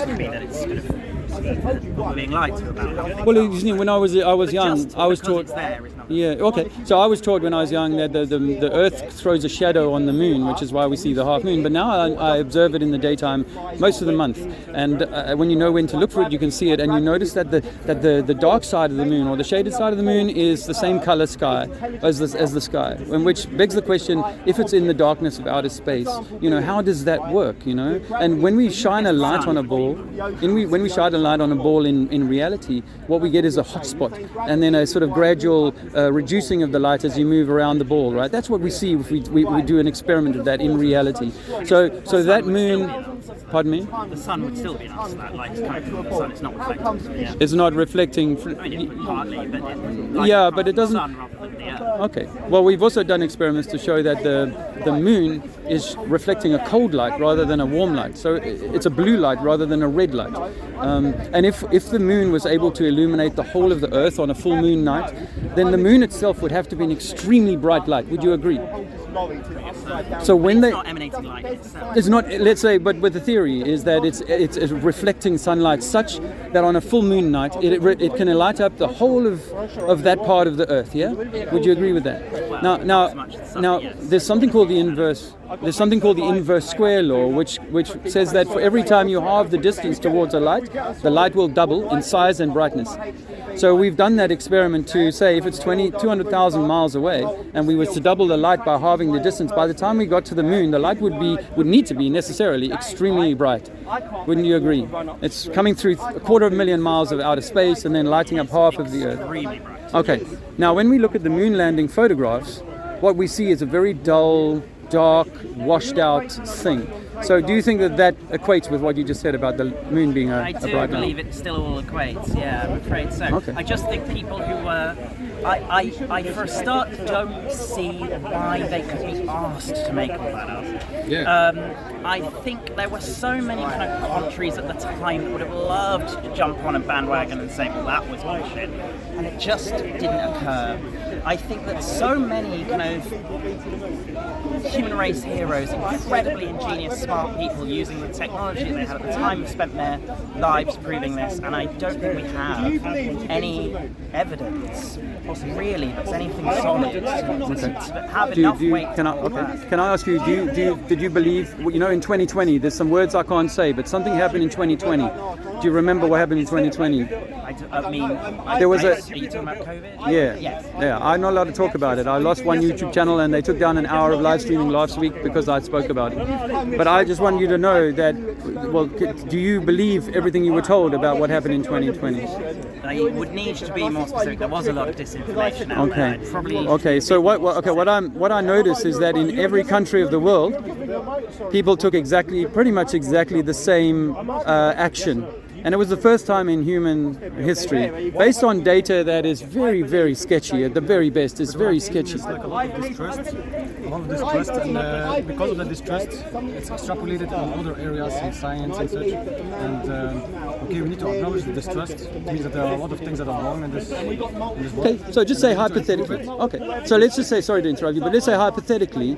could be that it's kind of being lied to about. Well, when I was young, I was taught. It's there, it's not. Yeah, okay. So I was taught when I was young that the Earth throws a shadow on the moon, which is why we see the half moon. But now I observe it in the daytime most of the month. And when you know when to look for it, you can see it. And you notice that the dark side of the moon, or the shaded side of the moon, is the same color sky as the sky. And which begs the question, if it's in the darkness of outer space, how does that work, And when we shine a light on a ball, when we shine a light on a ball in reality, what we get is a hot spot, and then a sort of gradual reducing of the light as you move around the ball, right? That's what we see if we do an experiment of that in reality. So that moon, pardon me? The sun would still be enough, so that light is coming from the sun, it's not reflecting. Yeah. It's not reflecting. Partly, but but it doesn't. The sun rather than the earth. Okay. Well, we've also done experiments to show that the moon is reflecting a cold light rather than a warm light. So it's a blue light rather than a red light. And if the moon was able to illuminate the whole of the Earth on a full moon night, then the moon itself would have to be an extremely bright light. Would you agree? So when it's not emanating light itself. It's not. Let's say, but the theory is that it's reflecting sunlight such that on a full moon night it can light up the whole of that part of the Earth. Yeah. Would you agree with that? Well, now, yes. there's something called the inverse. There's something called the inverse square law, which says that for every time you halve the distance towards a light, the light will double in size and brightness. So we've done that experiment to say if it's 200,000 miles away and we was to double the light by halving the distance, by the time we got to the moon, the light would need to be necessarily extremely bright. Wouldn't you agree? It's coming through 250,000 miles of outer space and then lighting up half of the Earth. Extremely bright. Okay. Now, when we look at the moon landing photographs, what we see is a very dull, dark, washed out thing. So do you think that equates with what you just said about the moon being a bright light? I do believe it still all equates, yeah, I'm afraid so. Okay. I just think people who I for a start don't see why they could be asked to make all that up. Yeah. I think there were so many kind of countries at the time that would have loved to jump on a bandwagon and say, well, that was bullshit. And it just didn't occur. I think that so many kind of human race heroes, incredibly ingenious, smart people using the technology they had at the time, have spent their lives proving this, and I don't think we have any evidence, really, that's anything solid to have enough weight. Can I ask you, did you believe, in 2020, there's some words I can't say, but something happened in 2020. Do you remember what happened in 2020? There was Are you talking about COVID? Yeah. Yes. Yeah, I'm not allowed to talk about it. I lost one YouTube channel and they took down an hour of live streaming last week because I spoke about it. But I just want you to know that, well, do you believe everything you were told about what happened in 2020? I would need to be more specific. There was a lot of disinformation out there. Okay. Probably. Okay. So what I noticed is that in every country of the world, people took pretty much exactly the same action. And it was the first time in human history, based on data that is very, very sketchy, at the very best, it's very sketchy. It's like a lot of distrust, and because of the distrust, it's extrapolated on other areas in science and such. And we need to acknowledge the distrust. It means that there are a lot of things that are wrong in this world. Okay, so just say hypothetically. Okay, so let's just say, sorry to interrupt you, but let's say hypothetically,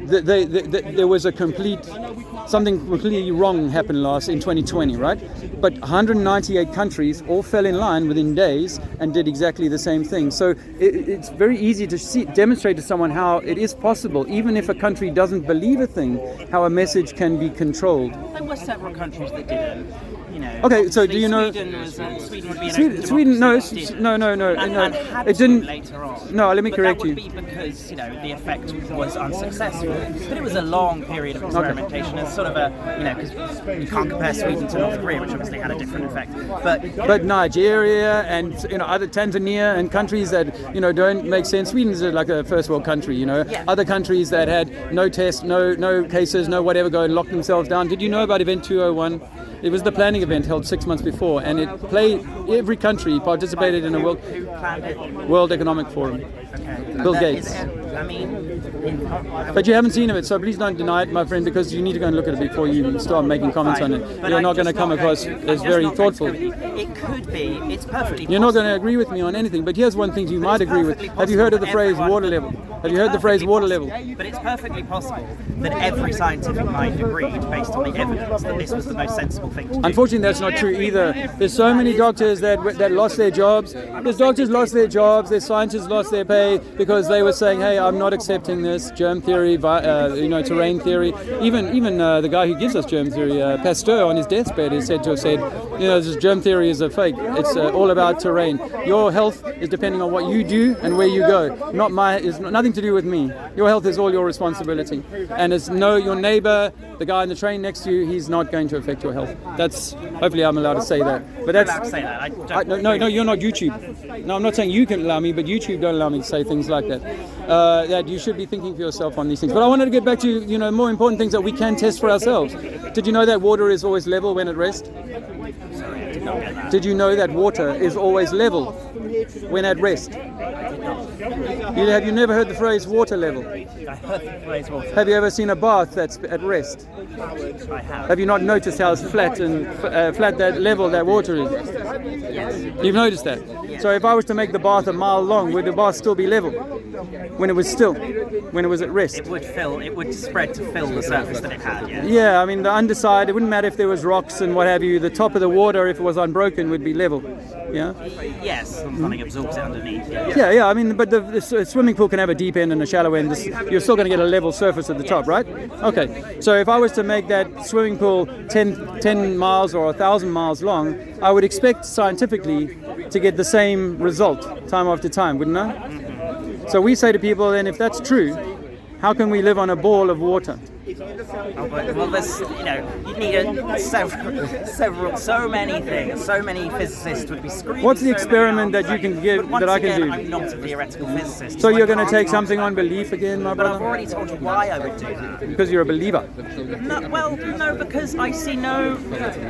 there was something completely wrong happened in 2020, right? But 198 countries all fell in line within days and did exactly the same thing. So it's very easy to demonstrate to someone how it is possible, even if a country doesn't believe a thing, how a message can be controlled. There were several countries that didn't. Okay, so do you know? Sweden would be Sweden, no, and had it didn't. Later on. No, let me correct you. That would be because the effect was unsuccessful. But it was a long period of experimentation. It's sort of because you can't compare Sweden to North Korea, which obviously had a different effect. But Nigeria and other Tanzania and countries that don't make sense. Sweden's like a first world country. Yeah. Other countries that had no tests, no cases, no whatever, go and lock themselves down. Did you know about Event 201? It was the planning event held 6 months before, and every country participated in a World Economic Forum. Okay. Bill Gates. I mean, But you haven't seen it, so please don't deny it, my friend, because you need to go and look at it before you start making comments on it. but You're I'm not going to just come not across going to- as I'm very just not going thoughtful. to- It could be. It's perfectly You're not going to possible. agree with me on anything, but here's one thing you might agree with. perfectly Have you heard of the possible phrase that everyone- water level? Have you heard the phrase Perfectly water level? possible, But it's perfectly possible that every scientific mind agreed, based on the evidence, that this was the most sensible thing to do. Unfortunately, that's not true either. There's so many doctors that lost their jobs. There's doctors lost their jobs. There's scientists lost their pay because they were saying, "Hey, I'm not accepting this germ theory, terrain theory." Even the guy who gives us germ theory, Pasteur, on his deathbed, is said to have said, this germ theory is a fake. It's all about terrain. Your health is depending on what you do and where you go. It's nothing to do with me. Your health is all your responsibility, and it's your neighbor, the guy in the train next to you, he's not going to affect your health. That's hopefully I'm allowed to say that. But You're that's allowed to say that. no, you're not YouTube. No, I'm not saying you can allow me, but YouTube don't allow me to say things like that. That you should be thinking for yourself on these things. But I wanted to get back to more important things that we can test for ourselves. Did you know that water is always level when at rest? Sorry, I did not get that. Did you know that water is always level when at rest? Have you never heard the phrase water level? I heard the phrase water. Have you ever seen a bath that's at rest? I have. Have you not noticed how it's flat and flat that level that water is? Yes. You've noticed that? So if I was to make the bath a mile long, would the bath still be level? When it was still? When it was at rest? It would spread to fill the surface that it had, yeah. Yeah, I mean the underside, it wouldn't matter if there was rocks and what have you, the top of the water, if it was unbroken, would be level. Yeah? Yes, something absorbs it underneath. Yeah, I mean, but the swimming pool can have a deep end and a shallow end. You're still going to get a level surface at the top, right? Okay, so if I was to make that swimming pool 10 miles or 1,000 miles long, I would expect scientifically to get the same result time after time, wouldn't I? So we say to people, then, if that's true, how can we live on a ball of water? Well, there's, you need so many things. So many physicists would be screaming. What's the so experiment many that you can answers. give But that I can once do? again, I'm not a theoretical physicist. So I you're going to can't take something answer on belief again, my that. But I've brother? already told you why I would do that. Because you're a believer. No, because I see no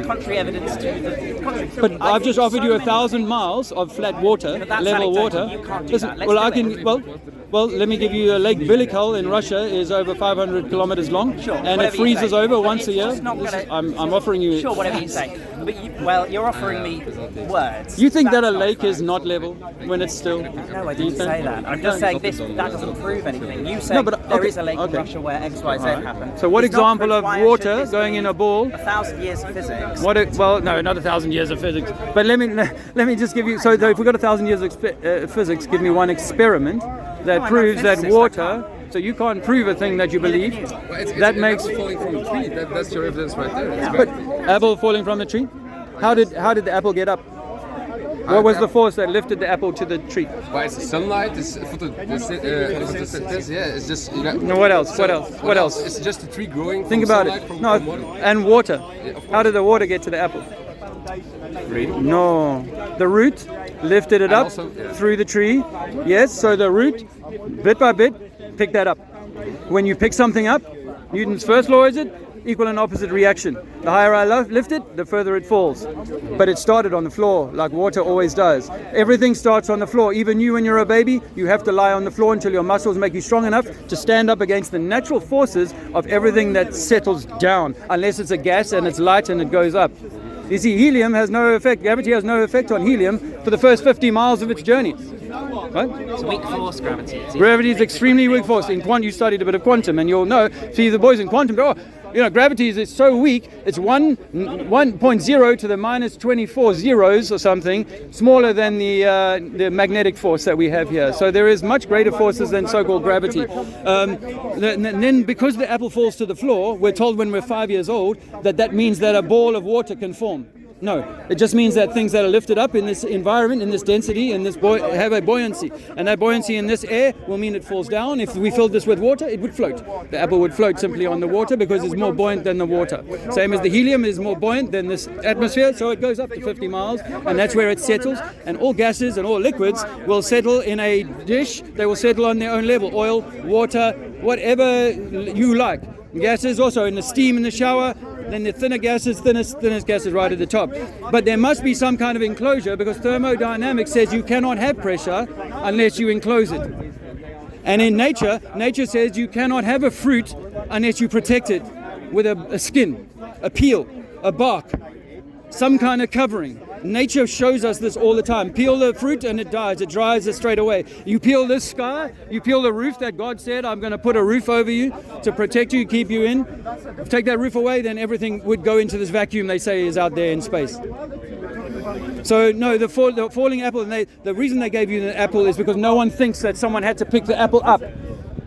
contrary evidence to the contrary. But I've just offered you 1,000 miles of flat water, But that's level water. anecdotal. You can't do Listen, that. Let's well, I do can. Well, let me give you Lake Bilikal in Russia is over 500 kilometers long, Sure, and it whatever you freezes say. over once a It's year. just not gonna- I'm offering you. Sure, whatever you say. But you're offering me words. You think that a That's not lake fair. is not level when it's still? No, I Do you didn't think? say that. I'm just saying that doesn't prove anything. You say No, but, there okay, is a lake okay. in Russia where X, Y, Z happened. So what It's not example proof. of Why water should this going be in a ball? 1,000 years of physics. Well, no, not 1,000 years of physics. But let me just give you. So if we've got 1,000 years of physics, give me one experiment that No, I'm proves not that physicist, I water. So you can't prove a thing that you believe. Well, it's That an makes. apple falling from a tree. That's your evidence right there. It's But great. apple falling from the tree. How did the apple get up? What was the force that lifted the apple to the tree? Well, it's sunlight. It's photosynthesis. Yeah, it's just. No, what else? What else? It's just a tree growing. Think from about sunlight, it. From, No, from water. and water. of How did the water get to the apple? Rain. No, the root lifted it And up also, yeah. through the tree. Yes, so the root, bit by bit, picked that up. When you pick something up, Newton's first law is it? Equal and opposite reaction. The higher I lift it, the further it falls. But it started on the floor, like water always does. Everything starts on the floor. Even you, when you're a baby, you have to lie on the floor until your muscles make you strong enough to stand up against the natural forces of everything that settles down, unless it's a gas and it's light and it goes up. You see, helium has no effect, gravity has no effect on helium for the first 50 miles of its journey. Right? It's weak force gravity. Gravity is extremely weak force. In quantum, you studied a bit of quantum, and you'll know. See, the boys in quantum go, gravity is so weak. It's 1.0 to the minus 24 zeros or something, smaller than the magnetic force that we have here. So there is much greater forces than so-called gravity. Then, because the apple falls to the floor, we're told when we're 5 years old that means that a ball of water can form. No, it just means that things that are lifted up in this environment, in this density, in this have a buoyancy. And that buoyancy in this air will mean it falls down. If we filled this with water, it would float. The apple would float simply on the water because it's more buoyant than the water. Same as the helium is more buoyant than this atmosphere, so it goes up to 50 miles, and that's where it settles. And all gases and all liquids will settle in a dish. They will settle on their own level. Oil, water, whatever you like. Gases also in the steam in the shower. Then the thinner gases, thinnest gases right at the top. But there must be some kind of enclosure because thermodynamics says you cannot have pressure unless you enclose it. And in nature says you cannot have a fruit unless you protect it with a skin, a peel, a bark, some kind of covering. Nature shows us this all the time. Peel the fruit and it dies. It dries straight away. You peel this sky, you peel the roof that God said, I'm going to put a roof over you to protect you, keep you in. Take that roof away, then everything would go into this vacuum they say is out there in space. So no, the falling apple, and the reason they gave you the apple is because no one thinks that someone had to pick the apple up.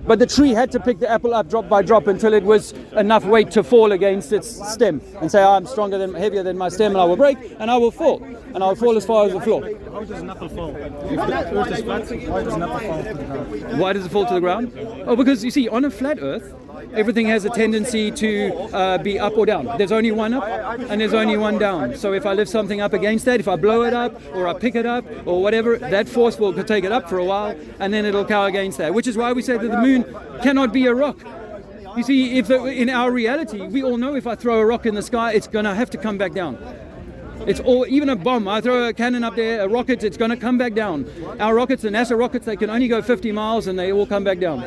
But the tree had to pick the apple up drop by drop until it was enough weight to fall against its stem and say, I'm heavier than my stem, and I will break and I will fall. And I'll fall as far as the floor. How does an apple fall? If the earth is flat, why does an apple fall to the ground? Why does it fall to the ground? Oh, because you see, on a flat earth, everything has a tendency to be up or down. There's only one up and there's only one down. So if I lift something up against that, if I blow it up or I pick it up or whatever, that force will take it up for a while and then it'll go against that, which is why we say that the moon cannot be a rock. You see, in our reality, we all know if I throw a rock in the sky, it's going to have to come back down. It's all, even a bomb, I throw a cannon up there, a rocket, it's going to come back down. Our rockets, the NASA rockets, they can only go 50 miles and they all come back down.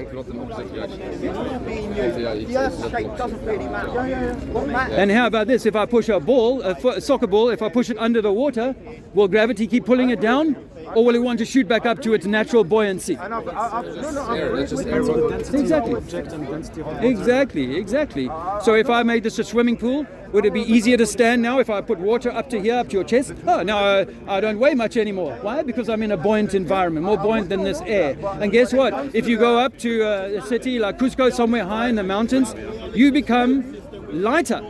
And how about this? If I push a ball, a soccer ball, if I push it under the water, will gravity keep pulling it down? Or will it want to shoot back up to its natural buoyancy? Exactly. So if I made this a swimming pool, would it be easier to stand now if I put water up to here, up to your chest? Oh, no, I don't weigh much anymore. Why? Because I'm in a buoyant environment, more buoyant than this air. And guess what? If you go up to a city like Cusco, somewhere high in the mountains, you become lighter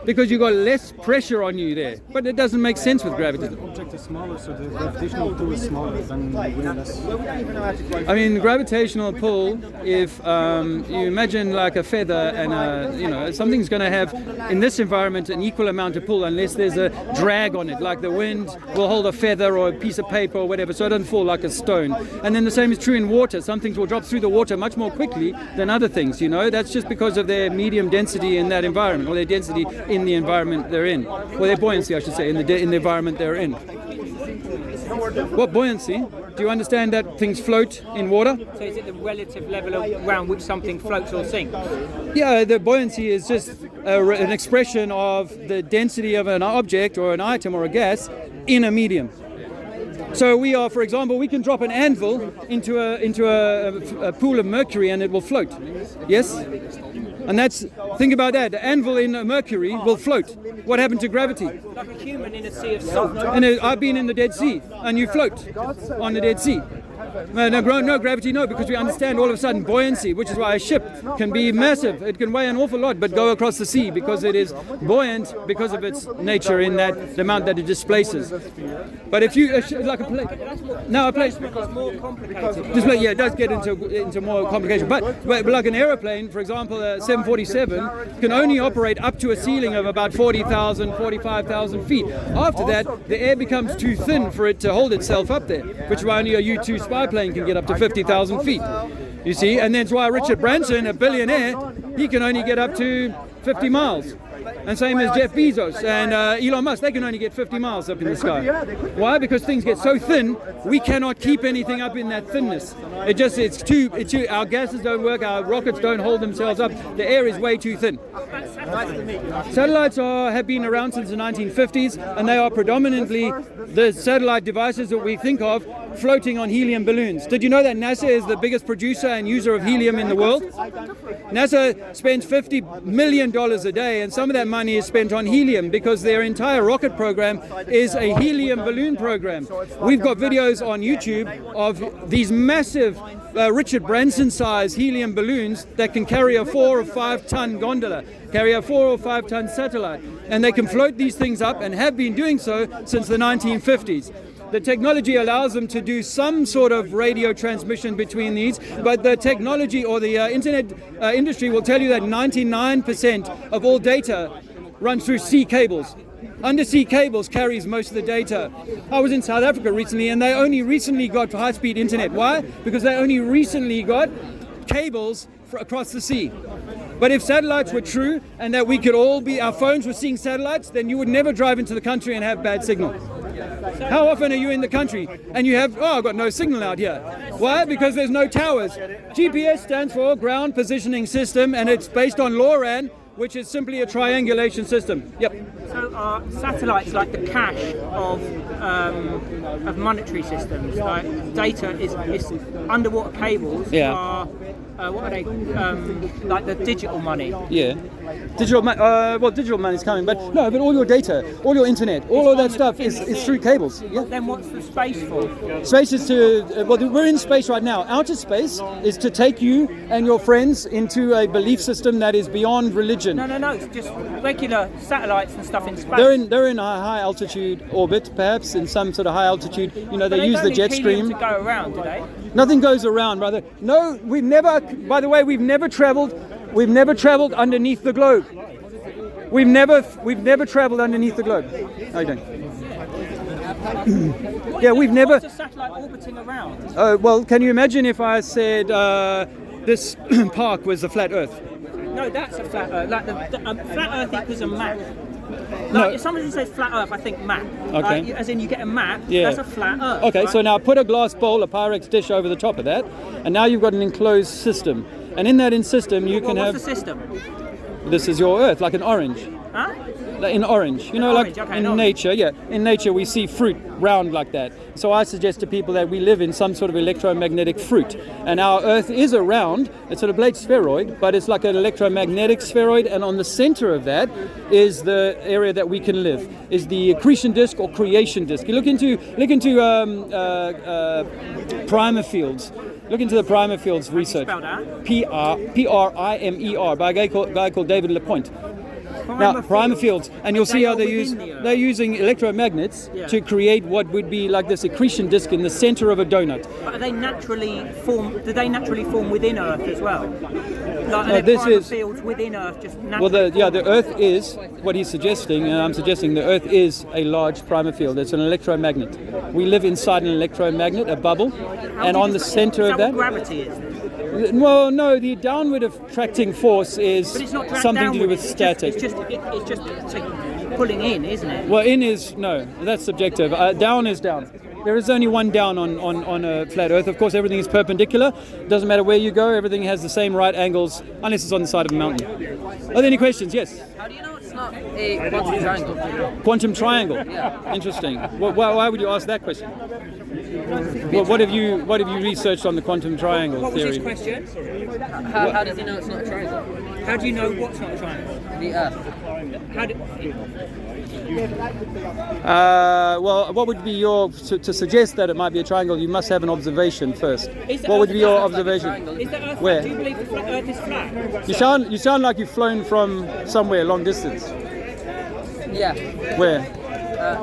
because you've got less pressure on you there. But it doesn't make sense with gravity. The object is smaller, so the gravitational pull is smaller than less. I mean, gravitational pull, if you imagine like a feather and something's going to have, in this environment, an equal amount of pull unless there's a drag on it, like the wind will hold a feather or a piece of paper or whatever, so it doesn't fall like a stone. And then the same is true in water. Some things will drop through the water much more quickly than other things, That's just because of their medium density in that environment, or their density in the environment they're in, or their buoyancy, I should say, in the environment they're in. What buoyancy? Do you understand that things float in water? So is it the relative level around which something floats or sinks? Yeah, the buoyancy is just an expression of the density of an object or an item or a gas in a medium. So we are, for example, we can drop an anvil into a pool of mercury and it will float. Yes? And think about that. The anvil in mercury will float. What happened to gravity? Like a human in a sea of salt. And I've been in the Dead Sea, and you float on the Dead Sea. No gravity, no, because we understand all of a sudden buoyancy, which is why a ship can be massive. It can weigh an awful lot, but go across the sea because it is buoyant because of its nature in that the amount that it displaces. But if you like a plane, now a plane Because more complicated. it does get into more complication. But like an aeroplane, for example, a 747 can only operate up to a ceiling of about 40,000, 45,000 feet. After that, the air becomes too thin for it to hold itself up there, which is why only a U-2 spy plane can get up to 50,000 feet. You see, and that's why Richard Branson, a billionaire, he can only get up to 50 miles. And same as Jeff Bezos and Elon Musk, they can only get 50 miles up in the sky. Why? Because things get so thin, we cannot keep anything up in that thinness. It's too, our gases don't work, our rockets don't hold themselves up, the air is way too thin. Satellites have been around since the 1950s, and they are predominantly the satellite devices that we think of floating on helium balloons. Did you know that NASA is the biggest producer and user of helium in the world? NASA spends $50 million a day, and some of that money is spent on helium because their entire rocket program is a helium balloon program. We've got videos on YouTube of these massive Richard Branson-sized helium balloons that can carry a 4 or 5 ton gondola, carry a 4 or 5 ton satellite, and they can float these things up and have been doing so since the 1950s. The technology allows them to do some sort of radio transmission between these, but the technology or the internet industry will tell you that 99% of all data runs through sea cables. Undersea cables carries most of the data. I was in South Africa recently, and they only recently got high-speed internet. Why? Because they only recently got cables across the sea. But if satellites were true and that we could all be, our phones were seeing satellites, then you would never drive into the country and have bad signal. How often are you in the country and you have, I've got no signal out here? Why? Because there's no towers. GPS stands for Ground Positioning System, and it's based on LoRaN, which is simply a triangulation system. Yep. So are satellites like the cache of monetary systems? Like data is underwater cables. Yeah. Are what are they? Like the digital money. Yeah. Digital money's coming, but all your data, all your internet, all of that stuff is through cables. Yeah. Then what's the space for? Space is to, we're in space right now. Outer space is to take you and your friends into a belief system that is beyond religion. No, it's just regular satellites and stuff in space. They're in a high altitude orbit, perhaps in some sort of high altitude. You know, they use the jet stream. To go around, do they? Nothing goes around, brother. No, we've never traveled underneath the globe. We've never traveled underneath the globe. How you doing? Yeah, we've never. What's a satellite orbiting around? Well, can you imagine if I said this park was a flat Earth? No, that's a flat Earth. Like flat Earth equals a map. Like No. if somebody says flat Earth, I think map. Okay. As in you get a map. Yeah. That's a flat Earth. Okay, right? so now put a glass bowl, a Pyrex dish over the top of that, and now you've got an enclosed system. And in that system, you can what's have. the system? This is your Earth, like an orange. Huh? Like in orange, you know, Orange, like okay, in orange. nature. Yeah, in nature we see fruit round like that. So I suggest to people that we live in some sort of electromagnetic fruit, and our Earth is a round. It's a blade spheroid, but it's like an electromagnetic spheroid, and on the center of that is the area that we can live. Is the accretion disk or creation disk. You look into primer fields. Look into the primer fields research. Spell that. Primer by a guy called David Lapointe. Now, primer fields, and you'll see how they're using electromagnets to create what would be like this accretion disk in the center of a donut. But are they naturally form? Do they naturally form within Earth as well? Like are this primer is- fields within Earth just naturally? Well, the Earth is what he's suggesting, and I'm suggesting the Earth is a large primer field. It's an electromagnet. We live inside an electromagnet, a bubble, and on the center of that. What gravity is? Well, no, the downward attracting force is But it's not dragged something to do downward, with static. It's just like pulling in, isn't it? Well, in is no, that's subjective. Down is down. There is only one down on a flat Earth. Of course, everything is perpendicular. Doesn't matter where you go, everything has the same right angles, unless it's on the side of a mountain. Are there any questions? Yes. How do you know it's not a quantum triangle? Quantum triangle. Yeah. Interesting. Why would you ask that question? Well, what have you researched on the quantum triangle What was theory? his question? How does he know it's not a triangle? How do you know what's not a triangle? The Earth. How do, Well, what would be your to suggest that it might be a triangle? You must have an observation first. Is the What would Earth be your flat? observation? is the Earth Where? flat? Do you believe the Earth is flat? You sound like you've flown from somewhere long distance. Yeah. Where?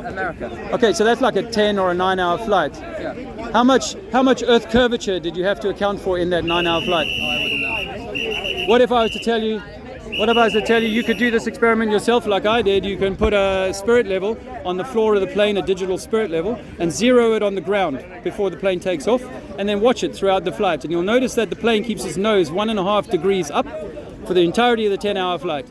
America. Okay, so that's like a 10 or a 9-hour flight. Yeah. How much Earth curvature did you have to account for in that 9-hour flight? What if I was to tell you? You could do this experiment yourself like I did. You can put a spirit level on the floor of the plane, a digital spirit level, and zero it on the ground before the plane takes off, and then watch it throughout the flight. And you'll notice that the plane keeps its nose 1.5 degrees up for the entirety of the 10-hour flight.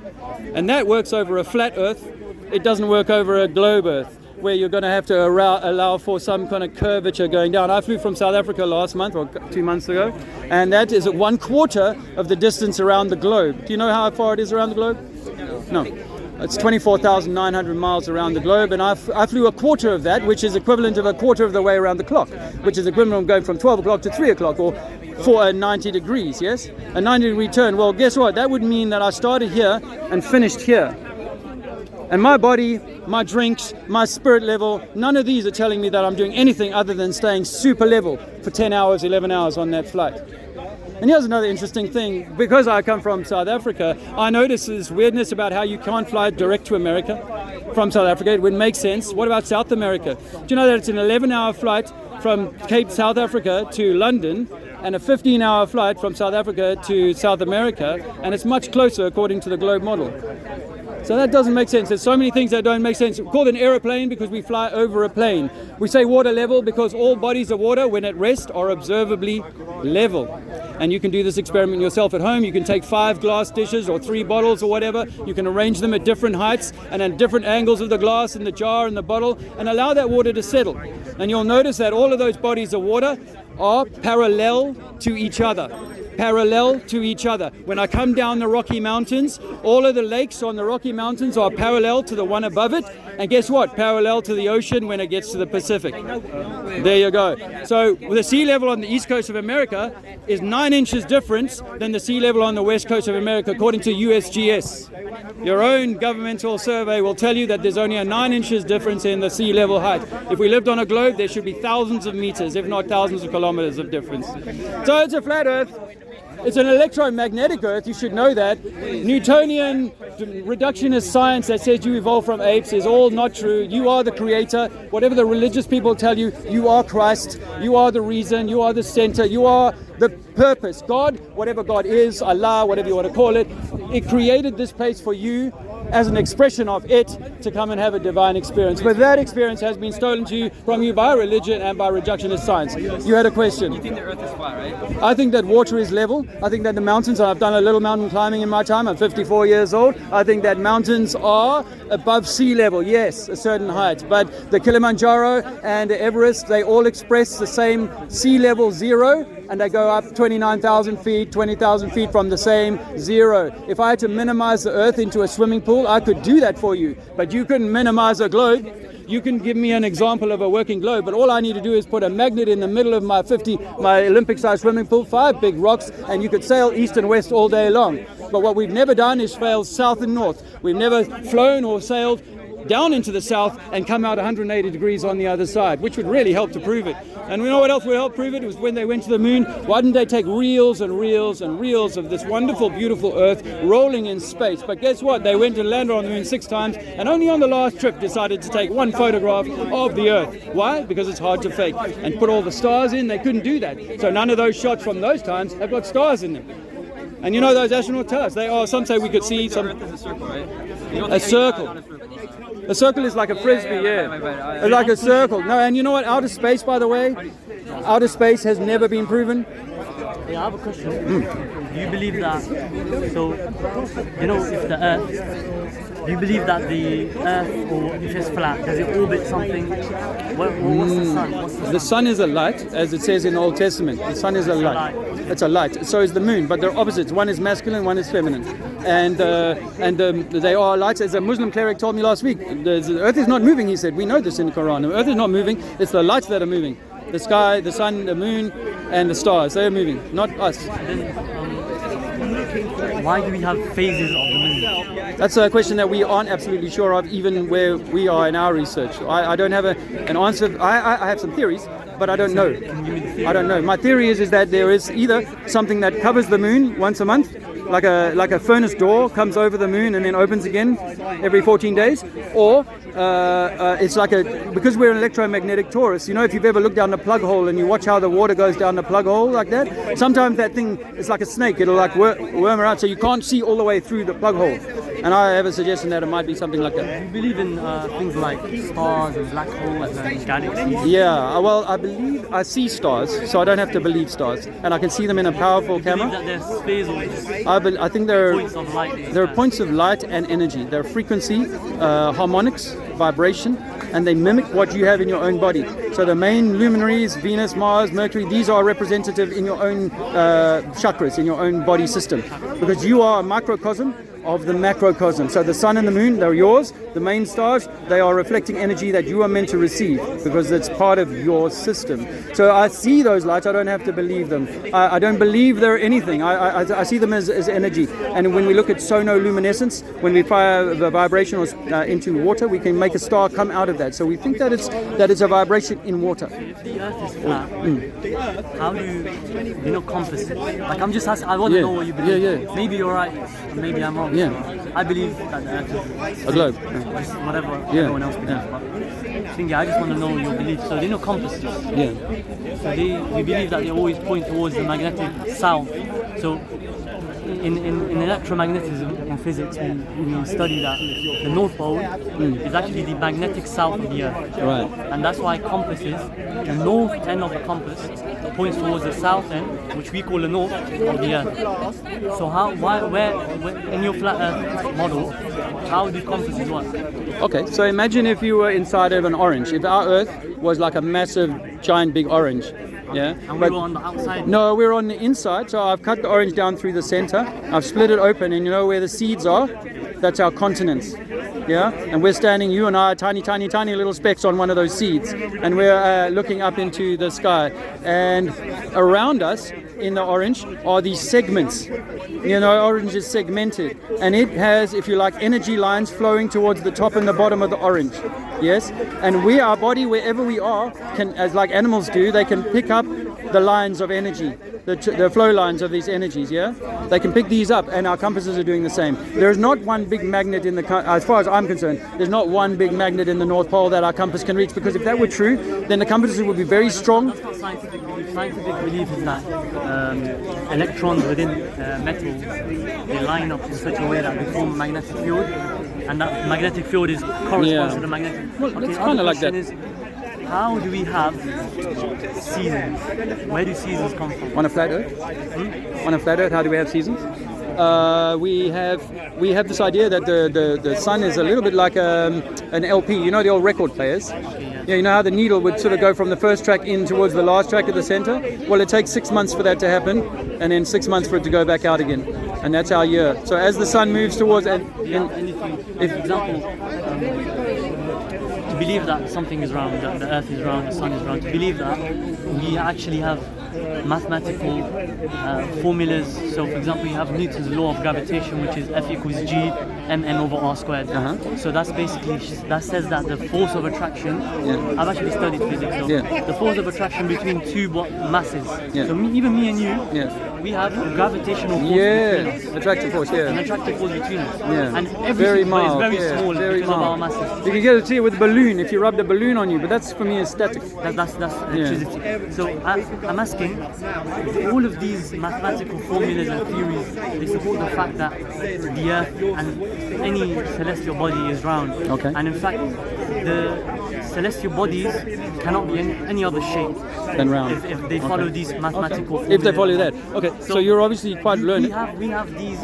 And that works over a flat Earth. It doesn't work over a globe Earth, where you're going to have to allow for some kind of curvature going down. I flew from South Africa last month, or 2 months ago, and that is at 1/4 of the distance around the globe. Do you know how far it is around the globe? No. It's 24,900 miles around the globe, and I flew a quarter of that, which is equivalent of a quarter of the way around the clock, which is equivalent of going from 12 o'clock to 3 o'clock, or for 90 degrees, yes? A 90-degree turn. Well, guess what? That would mean that I started here and finished here. And my body, my drinks, my spirit level, none of these are telling me that I'm doing anything other than staying super level for 10 hours, 11 hours on that flight. And here's another interesting thing. Because I come from South Africa, I notice this weirdness about how you can't fly direct to America from South Africa. It would make sense. What about South America? Do you know that it's an 11-hour flight from Cape, South Africa to London, and a 15-hour flight from South Africa to South America, and it's much closer according to the globe model. So that doesn't make sense. There's so many things that don't make sense. We call it an aeroplane because we fly over a plane. We say water level because all bodies of water, when at rest, are observably level. And you can do this experiment yourself at home. You can take 5 glass dishes or 3 bottles or whatever. You can arrange them at different heights and at different angles of the glass and the jar and the bottle and allow that water to settle. And you'll notice that all of those bodies of water are parallel to each other. Parallel to each other. When I come down the Rocky Mountains, all of the lakes on the Rocky Mountains are parallel to the one above it. And guess what? Parallel to the ocean when it gets to the Pacific. There you go. So the sea level on the east coast of America is 9 inches difference than the sea level on the west coast of America, according to USGS. Your own governmental survey will tell you that there's only a 9 inches difference in the sea level height. If we lived on a globe, there should be thousands of meters, if not thousands of kilometers of difference. So it's a flat Earth. It's an electromagnetic Earth, you should know that. Newtonian reductionist science that says you evolved from apes is all not true. You are the creator. Whatever the religious people tell you, you are Christ. You are the reason. You are the center. You are the purpose. God, whatever God is, Allah, whatever you want to call it, it created this place for you as an expression of it to come and have a divine experience. But that experience has been stolen from you by religion and by reductionist science. You had a question. You think the Earth is flat, right? I think that water is level. I think that the mountains, I've done a little mountain climbing in my time, I'm 54 years old. I think that mountains are above sea level, yes, a certain height. But the Kilimanjaro and the Everest, they all express the same sea level 0, and they go up 29,000 feet, 20,000 feet from the same 0. If I had to minimize the Earth into a swimming pool, I could do that for you. But you couldn't minimize a globe. You can give me an example of a working globe, but all I need to do is put a magnet in the middle of my Olympic-sized swimming pool, 5 big rocks, and you could sail east and west all day long. But what we've never done is sail south and north. We've never flown or sailed down into the south and come out 180 degrees on the other side, which would really help to prove it. And we know what else would help prove it? It was when they went to the moon. Why didn't they take reels and reels and reels of this wonderful, beautiful Earth rolling in space? But guess what? They went and landed on the moon 6 times, and only on the last trip decided to take 1 photograph of the Earth. Why? Because it's hard to fake. And put all the stars in, they couldn't do that. So none of those shots from those times have got stars in them. And you know, those astronauts tell us, some say we could see some... A circle. A circle is like a frisbee, yeah. It's like a circle. No, and you know what? Outer space, by the way, outer space has never been proven. Yeah, I have a question. Do you believe that, so, you know, if the Earth, do you believe that the Earth, or if it's flat, does it orbit something? What's the sun? The sun is a light, as it says in the Old Testament. The sun is a light. It's a light. So is the moon, but they're opposites. One is masculine, one is feminine. And they are lights. As a Muslim cleric told me last week, the Earth is not moving, he said. We know this in the Quran. The Earth is not moving, it's the lights that are moving. The sky, the sun, the moon, and the stars, they are moving, not us. Why do we have phases of the moon? That's a question that we aren't absolutely sure of, even where we are in our research. I don't have an answer. I have some theories, but I don't know. I don't know. My theory is that there is either something that covers the moon once a month, like a furnace door comes over the moon and then opens again every 14 days, or it's like because we're an electromagnetic tourist, you know, if you've ever looked down the plug hole and you watch how the water goes down the plug hole like that, sometimes that thing is like a snake, it'll like worm around so you can't see all the way through the plug hole. And I have a suggestion that it might be something like that. Do you believe in things like stars and black holes and galaxies? Yeah, well, I see stars, so I don't have to believe stars, and I can see them in a powerful camera. Do you believe that they're spheres or just I think there points of light? are points of light and energy. They're frequency, harmonics, vibration, and they mimic what you have in your own body. So the main luminaries, Venus, Mars, Mercury, these are representative in your own chakras, in your own body system, because you are a microcosm of the macrocosm. So the sun and the moon, they're yours. The main stars, they are reflecting energy that you are meant to receive because it's part of your system. So I see those lights, I don't have to believe them. I don't believe they're anything. I see them as energy. And when we look at sonoluminescence, when we fire the vibration into water, we can make a star come out of that. So we think that it's a vibration in water. If the Earth is flat, how do you compass it? Like, I'm just asking, I want to know what you believe. Yeah. Maybe you're right, maybe I'm wrong. Yeah. I believe that the Earth is A globe. just whatever everyone else believes. But I just want to know your beliefs. So compasses. Yeah. So we believe that they always point towards the magnetic south. So in electromagnetism, in physics, we study that the North Pole is actually the magnetic south of the Earth. Right. And that's why compasses, the north end of the compass points towards the south end, which we call the north of the Earth. So where in your flat Earth model, how do compasses work? Okay, so imagine if you were inside of an orange. If our Earth was like a massive, giant, big orange. Yeah. And we were on the outside. No, we're on the inside. So I've cut the orange down through the center. I've split it open, and you know where the seeds are? That's our continents. Yeah, and we're standing, you and I, tiny, tiny, tiny little specks on one of those seeds, and we're looking up into the sky. And around us, in the orange, are these segments. You know, orange is segmented, and it has, if you like, energy lines flowing towards the top and the bottom of the orange. Yes, and our body, wherever we are, can, as like animals do, they can pick up the lines of energy, the flow lines of these energies. Yeah, they can pick these up, and our compasses are doing the same. There is not one big magnet in as far as I'm concerned, there's not one big magnet in the North Pole that our compass can reach, because if that were true, then the compasses would be very strong. That's not scientific belief. Scientific belief is that electrons within metals, they line up in such a way that they form a magnetic field, and that magnetic field corresponds to the magnetic. Well, it's kind of like that. How do we have seasons? Where do seasons come from? On a flat Earth? On a flat Earth, how do we have seasons? We have this idea that the sun is a little bit like an LP. You know the old record players? Yeah, you know how the needle would sort of go from the first track in towards the last track at the center? Well, it takes 6 months for that to happen, and then 6 months for it to go back out again. And that's our year. So as the sun moves towards... For example, to believe that something is round, that the Earth is round, the sun is round, to believe that, we actually have mathematical formulas. So for example, you have Newton's law of gravitation, which is F equals G mn over r squared. So that's basically, that says that the force of attraction, I've actually studied physics, so the force of attraction between two masses, so even me and you, we have a gravitational force between us. Attractive force, An attractive force between us. And everything very mild, is very small very because mild. of our masses. You can get to see it with a balloon, if you rubbed a balloon on you, but that's, for me, is static. That's electricity. So I'm asking, all of these mathematical formulas and theories, they support the fact that the Earth and any celestial body is round. Okay. And in fact, the celestial bodies cannot be any other shape than round. If they follow these mathematical formulas. If they follow that. Okay, so you're obviously quite learned. We have these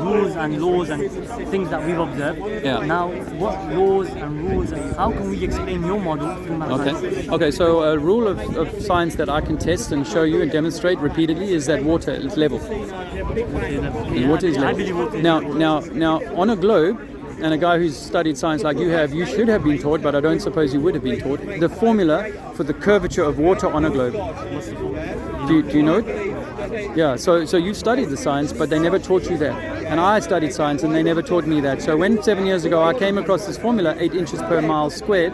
rules and laws and things that we've observed. Now, what laws and rules and how can we explain your model through mathematics? Okay, so a rule of science that I can test and show you and demonstrate repeatedly is that water is level. Water is level. Now, on a globe, and a guy who's studied science like you have, you should have been taught, but I don't suppose you would have been taught, the formula for the curvature of water on a globe. Do you know it? Yeah, so you've studied the science, but they never taught you that. And I studied science, and they never taught me that. So when 7 years ago I came across this formula, 8 inches per mile squared,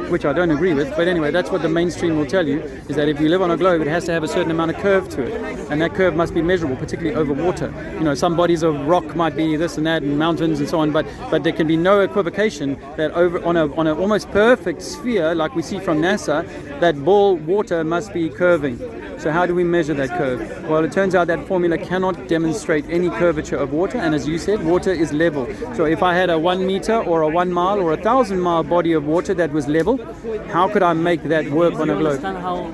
which I don't agree with, but anyway, that's what the mainstream will tell you, is that if you live on a globe, it has to have a certain amount of curve to it. And that curve must be measurable, particularly over water. You know, some bodies of rock might be this and that, and mountains and so on, but there can be no equivocation that on a almost perfect sphere, like we see from NASA, that ball water must be curving. So how do we measure that curve? Well, it turns out that formula cannot demonstrate any curvature of water, and as you said, water is level. So if I had a 1 meter or a 1 mile or a 1,000 mile body of water that was level, how could I make that work on a globe? Do you understand how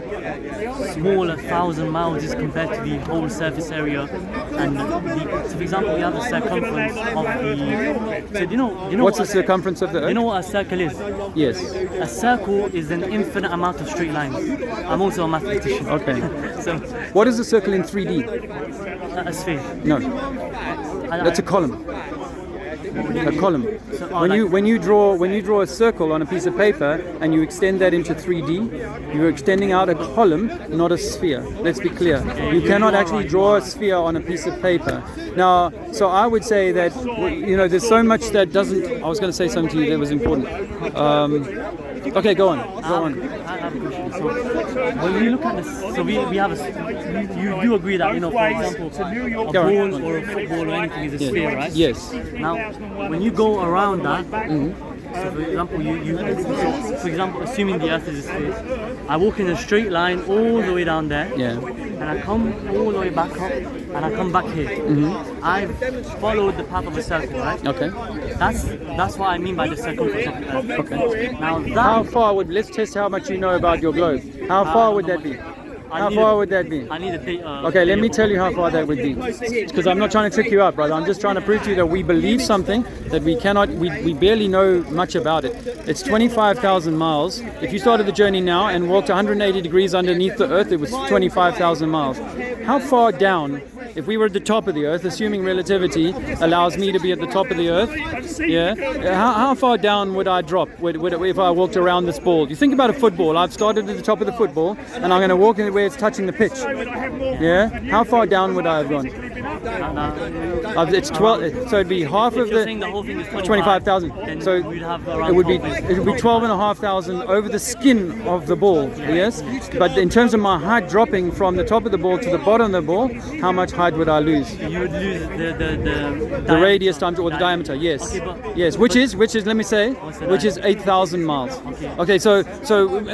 small 1,000 miles is compared to the whole surface area? And so for example, we have the circumference of the... So do you know what's the circumference of the Earth? You know what a circle is? Yes. A circle is an infinite amount of straight lines. I'm also a mathematician. Okay. So what is a circle in 3D? A sphere. No. That's a column. A column. So, when you draw a circle on a piece of paper and you extend that into 3D, you're extending out a column, not a sphere. Let's be clear. You cannot actually draw a sphere on a piece of paper. Now, so I would say that there's so much that doesn't. I was going to say something to you that was important. Okay, go on. I have a question. So when we look at this, so we have you do agree that, for example, a ball or a football or anything is a sphere, right? Yes. Now, when you go around that, So for example, assuming the Earth is a sphere, I walk in a straight line all the way down there, Yeah. and I come all the way back up, and I come back here. I've followed the path of a circle, right? Okay. That's what I mean by the circumference of the Earth. Okay. Now How that far would, let's test how much you know about your globe. How far would that be? How far would that be? I need a date. Okay, let me tell you how far that would be. Because I'm not trying to trick you up, brother. I'm just trying to prove to you that we believe something that we cannot, we barely know much about it. It's 25,000 miles. If you started the journey now and walked 180 degrees underneath the Earth, it was 25,000 miles. How far down, if we were at the top of the Earth, assuming relativity allows me to be at the top of the Earth, yeah, how far down would I drop if I walked around this ball? You think about a football. I've started at the top of the football, and I'm going to walk in where it's touching the pitch. Yeah? How far down would I have gone? It's 12, so it'd be half of You're saying the whole thing is 25,000. then So we'd have around it would be 12,000. 12,500 over the skin of the ball. Yes, but in terms of my height dropping from the top of the ball to the bottom of the ball, how much height would I lose? You would lose The radius times or the diameter. Yes, Okay, but- yes. Which is let me say, What's the which is 8,000 miles. Okay, so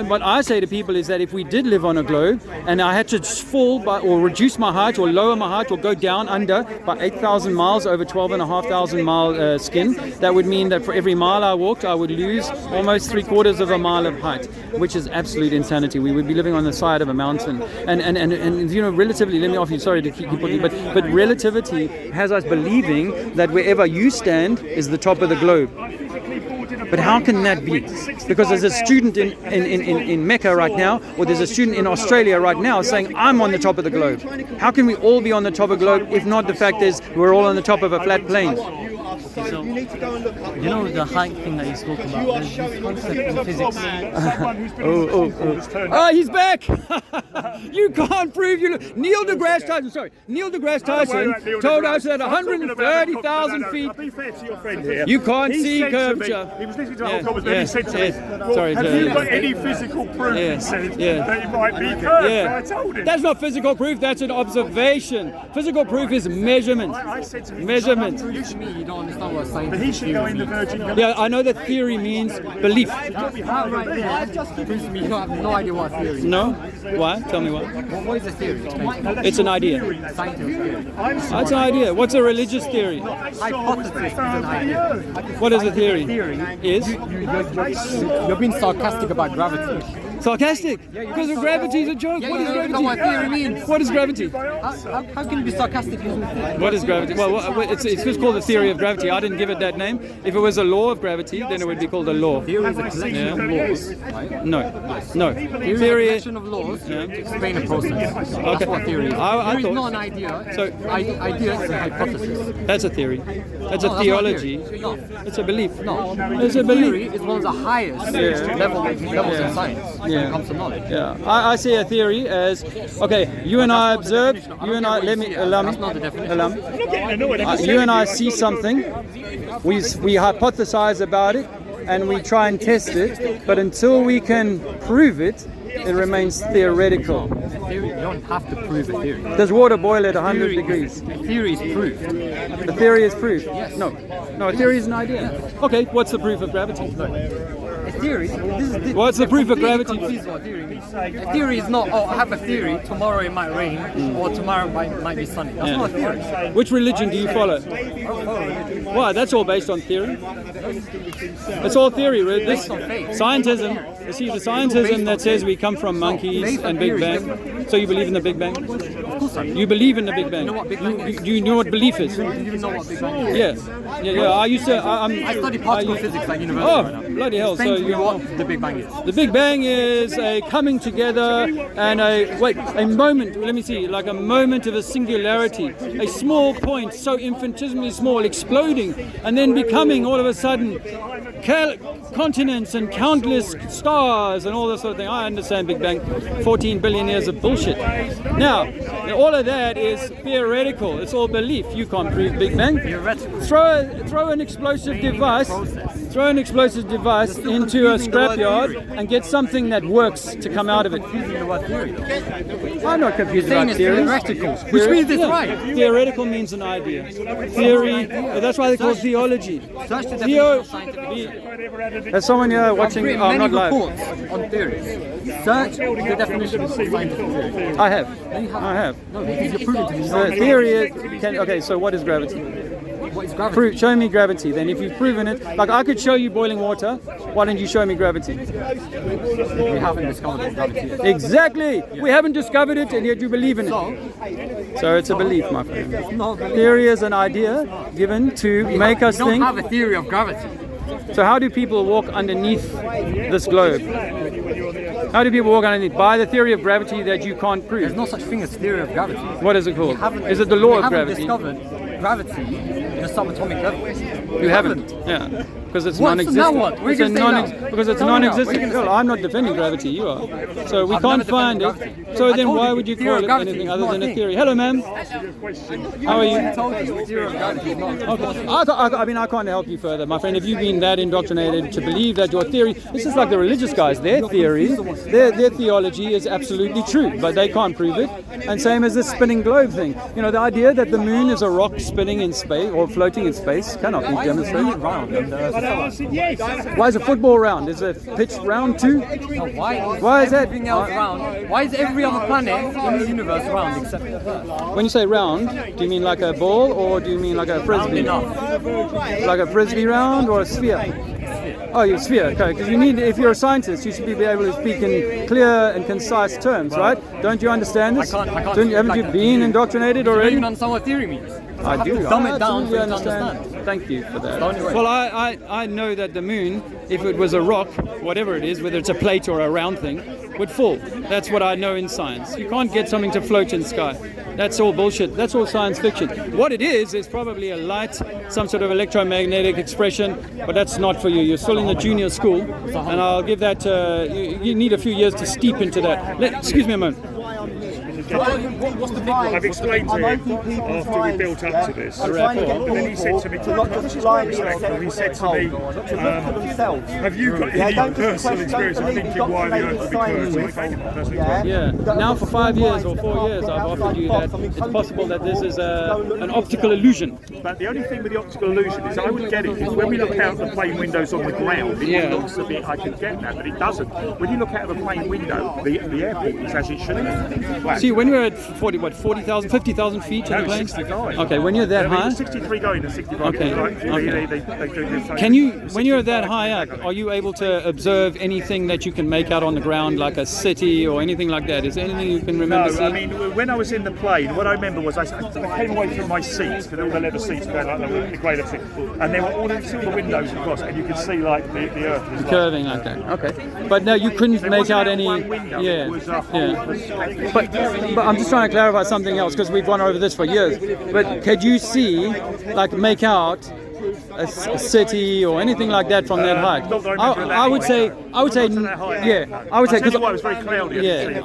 what I say to people is that if we did live on a globe and I had to fall by or reduce my height or lower my height or go down under by 8,000 miles over 12,500 mile skin, that would mean that for every mile I walked, I would lose almost 3/4 of a mile of height, which is absolute insanity. We would be living on the side of a mountain. And you know, relatively, let me offer you, sorry to keep putting, but relativity has us believing that wherever you stand is the top of the globe. But how can that be? Because there's a student in Mecca right now, or there's a student in Australia right now saying, I'm on the top of the globe. How can we all be on the top of the globe if not the fact is we're all on the top of a flat plane? So, you know the height thing that you spoke about? There's this concept in physics. Oh, he's back! You can't prove you. Neil deGrasse Tyson told us that 130,000 feet. Be fair to your friend here. You can't He see said to me- curvature. He was listening to the whole Yeah, conversation. He said to me, well, Sorry, have you got any physical proof, Yeah, he said, yeah. that it might be curved? Yeah. I told him. That's not physical proof, that's an observation. Physical proof is measurement. I said to him, Measurement. You don't understand what science but he should go in the Virgin Galactic. Yeah, I know that theory means belief. proves to me you don't have no idea what a theory is. No? Why? Tell me why. What is a theory? It's an idea. Scientific theory. That's an idea. What's a religious theory? Hypothesis is an idea. What is a theory? Is? You're being sarcastic about gravity. Sarcastic. Because of gravity is a joke. What is you don't know what theory gravity? means. What is gravity? How can you be sarcastic using theory? What is gravity? Well, it's just called the theory of gravity. I didn't give it that name. If it was a law of gravity, then it would be called a law. Theory is a collection of laws. Right? No. Theory is a collection of laws to explain a process. That's what theory is. I Theory is thought- not an idea. So- Idea is a hypothesis. That's a theory. That's No, a that's theology. not a theory. No. It's a belief. No. It's a Theory belief. is one of the highest levels in science when it comes to knowledge. Yeah, I see a theory as, okay, you and I observe, you and I, let me, allow me, That's not the definition. allow me. You and I see something, we hypothesize about it, and we try and test it, but until we can prove it, it remains theoretical. A theory, you don't have to prove a theory. Does water boil at 100 degrees? A theory is proved. The theory is proof? No. No, a theory is an idea. Okay, what's the proof of gravity? A theory. What's the proof of gravity? Confused what a theory means. A theory is not. Oh, I have a theory. Tomorrow it might rain, or tomorrow might be sunny. That's not a theory. Which religion do you follow? Why? That's all based on theory. It's all theory. Right? This Based on faith. scientism. You see, the scientism that says we come from monkeys and Big Bang. So you believe in the Big Bang? Of course I do. You believe in the Big Bang? You know what Big Bang is? Do you know what belief is? Do you know what Big Bang is? Yeah. I used to. I study particle physics at university Oh, right now. bloody hell! So Explain to me you what the Big Bang is. The Big Bang is a coming together and a moment, let me see, like a moment of a singularity, a small point, so infinitesimally small, exploding, and then becoming all of a sudden continents and countless stars and all this sort of thing. I understand Big Bang, 14 billion years of bullshit. Now, all of that is theoretical, it's all belief. You can't prove Big Bang. Throw an explosive device. throw an explosive device into a scrapyard and get something that works to come out of it. I'm not confused about theory. Which means it's right. Theoretical means an idea. Theory, that's why they call it theology. There's someone here watching. Oh, I'm not live. Reports on theories. Search the definition of scientific theory. I have. No, because you're proving to me. Theory is, okay, so what is gravity? What is gravity? Show me gravity. Then if you've proven it, like I could show you boiling water, why don't you show me gravity? We haven't discovered what gravity is. Exactly. Yeah. We haven't discovered it and yet you believe in it. So it's a belief, my friend. Theory is an idea given to make us We don't think. have a theory of gravity. So how do people walk underneath this globe? How do people walk underneath? By the theory of gravity that you can't prove. There's no such thing as theory of gravity. What is it called? Is it the law of We gravity? haven't discovered gravity in a subatomic level. You haven't. Yeah. Because it's What? So non-existent. now what? What are It's you a gonna say now? because it's Tell me now. What are you non-existent. gonna Well, say? I'm not defending gravity. You are. So we I've can't never find it. defended gravity. So I then told why you, would you theory call of it gravity anything is other not than a a thing. theory? Hello, ma'am. How are you? I told you the theory of gravity is not. Okay. I mean, I can't help you further, my friend. If you've been that indoctrinated to believe that your theory, this is like the religious guys, their theory, their theology is absolutely true, but they can't prove it. And same as this spinning globe thing. You know, the idea that the moon is a rock spinning in space or floating in space cannot be demonstrated. Why is a football round? Is a pitch round too? Why is that? Everything else round? Why is every other planet in the universe round except Earth? When you say round, do you mean like a ball or do you mean like a frisbee? Like a frisbee round or a sphere? Oh, you're a sphere, okay. Because you need, if you're a scientist, you should be able to speak in clear and concise terms, right? Don't you understand this? I can't Haven't you been indoctrinated You don't already? even understand what theory means. I do. Dumb I it down for absolutely you to understand. Thank you for that. the only way. Well, I know that the moon, if it was a rock, whatever it is, whether it's a plate or a round thing, would fall. That's what I know in science. You can't get something to float in the sky. That's all bullshit. That's all science fiction. What it is probably a light, some sort of electromagnetic expression, but that's not for you. You're still in the junior school, and I'll give that, you need a few years to steep into that. Excuse me a moment. I've explained to him after we built up to this, and then he said to me, this is quite respectful, he said to me, have you got any personal experience of thinking why the Earth would be curved? So I gave him a personal experience. Yeah. Now for 5 years or 4 years, I've offered you that it's possible that this is an optical illusion. But the only thing with the optical illusion is I would get it, is when we look out the plane windows on the ground, it looks a bit, I could get that, but it doesn't. When you look out of a plane window, the airport is as it should be. See, when you're at 40,000, 50,000 feet in the plane? 65. Okay, when you're that high? 63 going and 65 Okay, going. okay. They do this. Can you, when you're that high up, are you able to observe anything that you can make out on the ground, like a city or anything like that? Is there anything you can remember No, seeing? I mean, when I was in the plane, what I remember was I came away from my seats, because all the leather seats were like the grey leather seats, and there were all the windows across, and you could see like the Earth was Curving like that. Okay. But no, you couldn't make out any. Yeah. Yeah. But I'm just trying to clarify something else because we've gone over this for years. But could you see, like, make out a city or anything like that from that height? I would say, yeah. I would say because it was very cloudy. Yeah,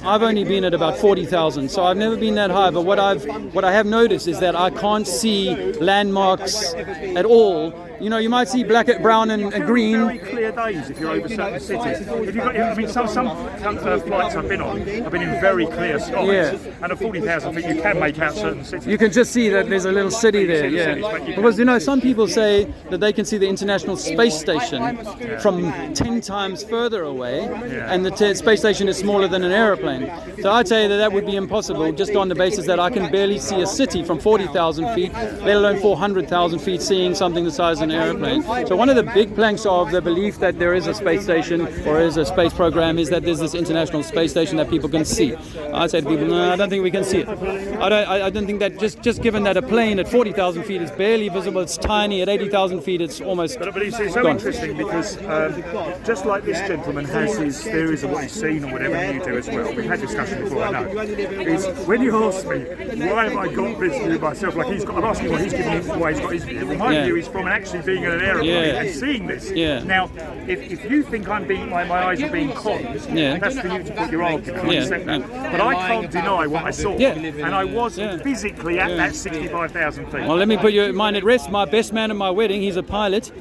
I've only been at about 40,000, so I've never been that high. But what I have noticed is that I can't see landmarks at all. You know, you might see black, brown, and green. Very clear days if you're over certain cities. If you've got, I mean, some flights I've been on, I've been in very clear skies, Yeah. and at 40,000 feet you can make out certain cities. You can just see that there's a little city there, yeah. Because, you know, some people say that they can see the International Space Station from 10 times further away, and the space station is smaller than an aeroplane. So I'd say that would be impossible, just on the basis that I can barely see a city from 40,000 feet, let alone 400,000 feet, seeing something the size of an aeroplane. So one of the big planks of the belief that there is a space station or is a space program is that there's this International Space Station that people can see. I say to people, no, I don't think we can see it. I don't think that, just given that a plane at 40,000 feet is barely visible, it's tiny, at 80,000 feet it's almost But it's so gone. interesting because just like this gentleman has his theories of what he's seen or whatever, and you do as well, we've had discussion before, I know, is when you ask me, why have I got this view myself, like I'm asking what he's giving me, why he's got his view. Well, my view is from actually being in an aeroplane and seeing this. Yeah. Now, if you think I'm being my eyes are being conned, that's for you to put your argument. I accept that. But I can't deny what I saw, and I was physically at that 65,000 feet. Well, let me put your mind at rest. My best man at my wedding, he's a pilot,